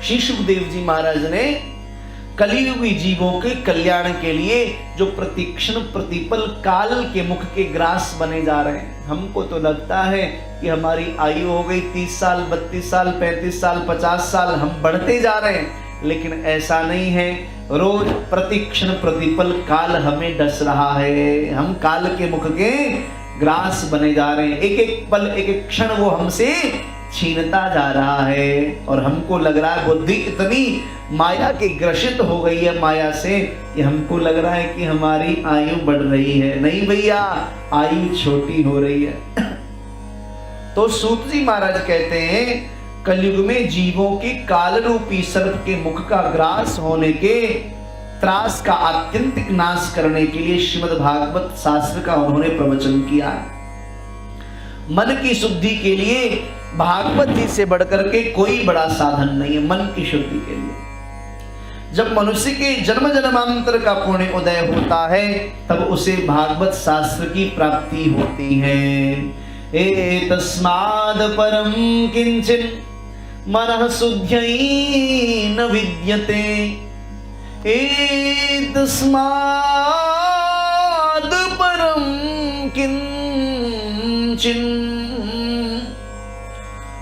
श्री सुखदेव जी महाराज ने कलियुगी जीवों के कल्याण के लिए जो प्रतिक्षण प्रतिपल काल के मुख के ग्रास बने जा रहे हैं। हमको तो लगता है कि हमारी आयु हो गई 30 साल 32 साल 35 साल 50 साल, हम बढ़ते जा रहे हैं, लेकिन ऐसा नहीं है। रोज प्रतिक्षण प्रतिपल काल हमें डस रहा है, हम काल के मुख के ग्रास बने जा रहे हैं। एक एक पल एक एक क्षण वो हमसे छीनता जा रहा है और हमको लग रहा है बुद्धि इतनी माया की ग्रसित हो गई है माया से कि हमको लग रहा है कि हमारी आयु बढ़ रही है। नहीं भैया, आयु छोटी हो रही है। तो सूत जी महाराज कहते हैं कलयुग में जीवों के काल रूपी सर्प के मुख का ग्रास होने के त्रास का आत्यंतिक नाश करने के लिए श्रीमद् भागवत शास्त्र का उन्होंने प्रवचन किया। मन की शुद्धि के लिए भागवत जी से बढ़कर के कोई बड़ा साधन नहीं है। मन की शुद्धि के लिए जब मनुष्य के जन्म जन्मांतर का पुण्य उदय होता है तब उसे भागवत शास्त्र की प्राप्ति होती है। एतस्माद् परं किंचिन मनः शुद्ध्यै न विद्यते। एतस्माद् परं किंचिन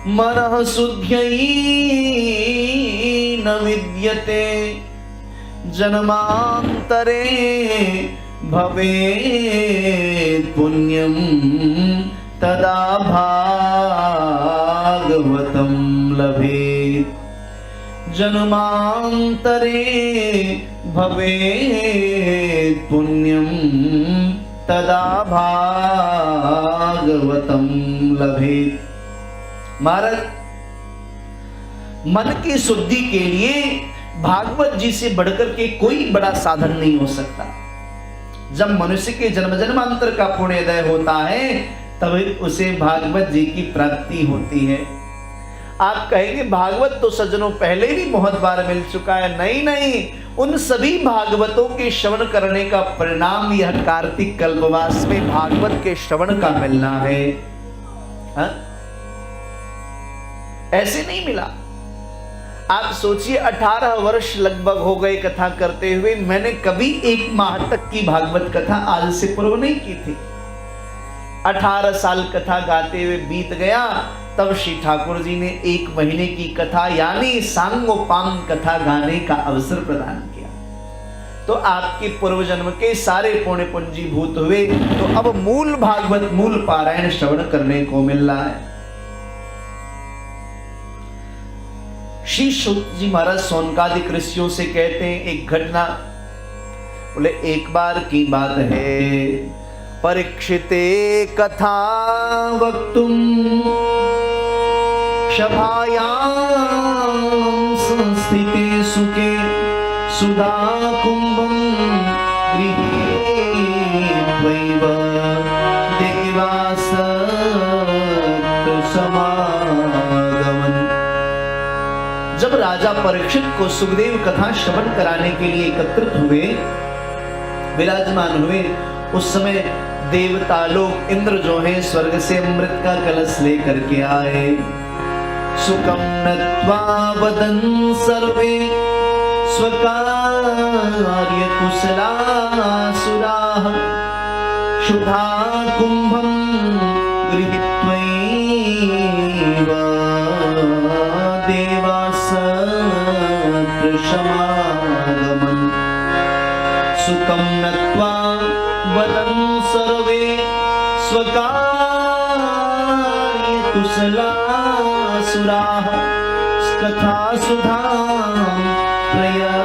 मनः शुद्ध्यै न विद्यते। जन्मांतरे भवेत् पुण्यं तदा भागवतं लभेत्। जन्मांतरे भवेत् पुण्यं तदा भागवतं लभेत्। महाराज, मन की शुद्धि के लिए भागवत जी से बढ़कर के कोई बड़ा साधन नहीं हो सकता। जब मनुष्य के जन्म जन्मांतर का पुण्योदय होता है तब उसे भागवत जी की प्राप्ति होती है। आप कहेंगे भागवत तो सज्जनों पहले भी बहुत बार मिल चुका है। नहीं नहीं, उन सभी भागवतों के श्रवण करने का परिणाम यह कार्तिक कल्पवास में भागवत के श्रवण का मिलना है। हा? ऐसे नहीं मिला। आप सोचिए 18 वर्ष लगभग हो गए कथा करते हुए, मैंने कभी 1 माह तक की भागवत कथा आज से पूर्व नहीं की थी। 18 साल कथा गाते हुए बीत गया, तब श्री ठाकुर जी ने 1 महीने की कथा यानी सांगोपांग कथा गाने का अवसर प्रदान किया। तो आपके पूर्व जन्म के सारे पुण्य पुंजीभूत हुए। तो अब मूल भागवत मूल पारायण श्रवण करने को मिल रहा है। श्री सूत जी महाराज सोनकादिक ऋषियों से कहते हैं एक घटना, बोले एक बार की बात है, परीक्षिते कथा वक्तुम सभायां संस्थिते सुखे सुधा कुंभं गृहीत्वैव देवासक्त समागमन्। जब राजा परीक्षित को सुखदेव कथा श्रवण कराने के लिए एकत्रित हुए, विराजमान हुए, उस समय देवता लोग इंद्र जो हैं स्वर्ग से अमृत का कलश लेकर के आए। सुखं नत्वा वदन् सर्वे स्वकार्य कुशलासुराः शुधा कुंभं गृहीत्वैव देवासक्त समागमन्। सुखं नत्वा वदन् सर्वे स्वकार्य कुशलासुराः कथा सुधां प्रयच्छस्व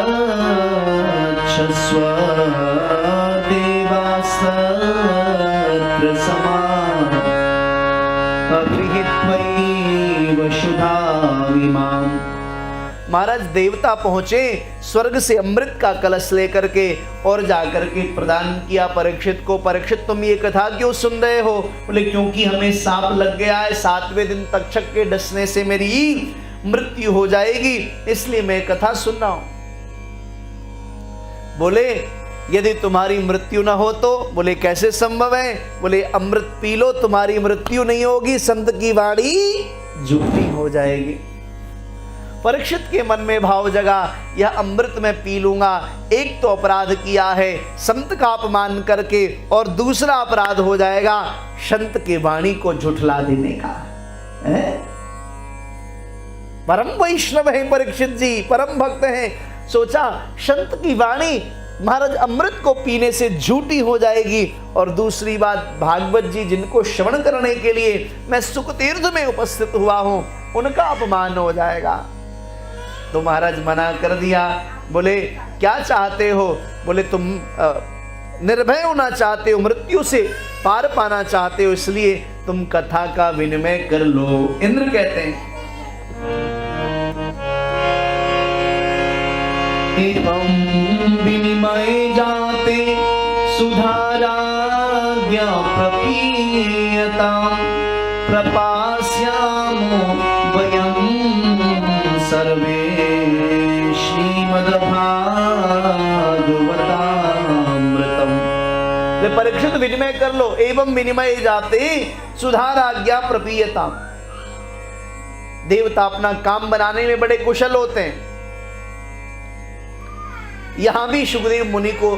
देवासक्त समागृहीत्वैव शुधामिमाम्। महाराज देवता पहुंचे स्वर्ग से अमृत का कलश लेकर के और जाकर के प्रदान किया परीक्षित को। परीक्षित तुम ये कथा क्यों सुन रहे हो? बोले क्योंकि हमें सांप लग गया है, 7वें दिन तक्षक के डसने से मेरी मृत्यु हो जाएगी, इसलिए मैं कथा सुन रहा हूं। बोले यदि तुम्हारी मृत्यु ना हो तो? बोले कैसे संभव है? बोले अमृत पी लो, तुम्हारी मृत्यु नहीं होगी, संत की वाणी झूठी हो जाएगी। परीक्षित के मन में भाव जगा, यह अमृत मैं पी लूंगा। एक तो अपराध किया है संत का अपमान करके, और दूसरा अपराध हो जाएगा संत के वाणी को झुठला देने का। परम वैष्णव है परीक्षित जी, परम भक्त हैं। सोचा संत की वाणी महाराज अमृत को पीने से झूठी हो जाएगी, और दूसरी बात भागवत जी जिनको श्रवण करने के लिए मैं सुख तीर्थ में उपस्थित हुआ हूं, उनका अपमान हो जाएगा। तो महाराज मना कर दिया। बोले क्या चाहते हो? बोले तुम निर्भय होना चाहते हो, मृत्यु से पार पाना चाहते हो, इसलिए तुम कथा का विनिमय कर लो। इंद्र कहते हैं एवं विनिमय जाते सुधाराज्ञा प्रपीयता प्रपास्यामो वयं सर्वे श्रीमद्भागवतामृतम्। वे परीक्षित विनिमय कर लो। एवं विनिमय जाते सुधाराज्ञा प्रपीयता। देवता अपना काम बनाने में बड़े कुशल होते हैं। यहां भी सुखदेव मुनि को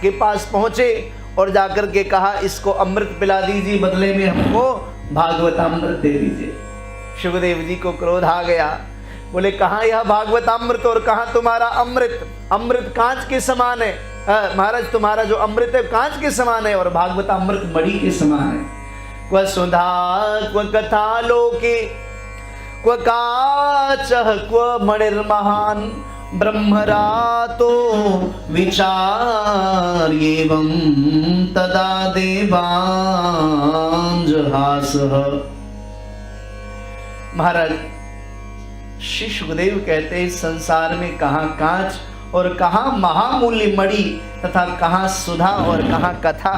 के पास पहुंचे और जाकर के कहा इसको अमृत पिला दीजिए, बदले में हमको भागवतामृत दे दीजिए। सुखदेव जी को क्रोध आ गया। बोले कहां यह भागवतामृत और कहां तुम्हारा अमृत? अमृत कांच के समान है। महाराज तुम्हारा जो अमृत है कांच के समान है, और भागवतामृत मणि के समान है। क्व सुधा क्व कथा लोके क्व काचः क्व मणिर्महान् ब्रह्मरातो विचार एवं तदा देवांजहासः। महाराज श्री सुखदेव कहते हैं संसार में कहां कांच और कहां महामूल्य मणि तथा कहां सुधा और कहां कथा।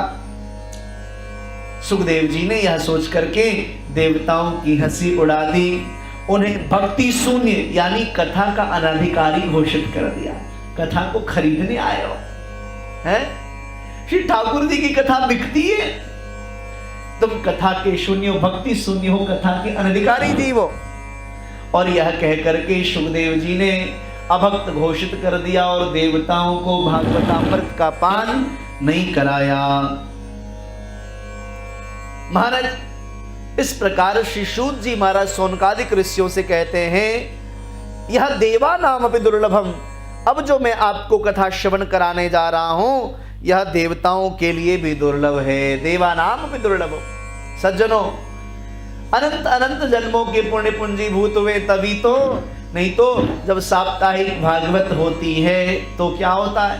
सुखदेव जी ने यह सोच करके देवताओं की हंसी उड़ा दी, उन्हें भक्ति शून्य यानी कथा का अनधिकारी घोषित कर दिया। कथा को खरीदने आए हो हैं? श्री ठाकुर जी की कथा बिकती है, तुम कथा के शून्य हो, भक्ति शून्य हो, कथा के अनधिकारी जीव हो। और यह कह करके सुखदेव जी ने अभक्त घोषित कर दिया और देवताओं को भागवतामृत का पान नहीं कराया। महाराज इस प्रकार श्री सूत जी महाराज सोनकादिक ऋषियों से कहते हैं यह देवा नाम अपि दुर्लभम। अब जो मैं आपको कथा श्रवण कराने जा रहा हूं यह देवताओं के लिए भी दुर्लभ है। देवा नाम अपि दुर्लभम। सज्जनों अनंत अनंत जन्मों के पुण्य पुंजीभूत हुए तभी तो, नहीं तो जब साप्ताहिक भागवत होती है तो क्या होता है,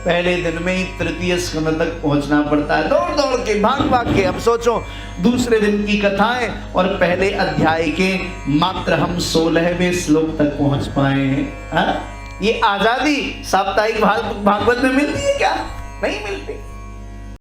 पहले दिन में ही तृतीय स्कंद तक पहुंचना पड़ता है, दौड़ दौड़ के भाग भाग के। अब सोचो दूसरे दिन की कथाएं और पहले अध्याय के मात्र हम 16वें श्लोक तक पहुंच पाए हैं। ये आजादी साप्ताहिक भागवत में मिलती है क्या? नहीं मिलती।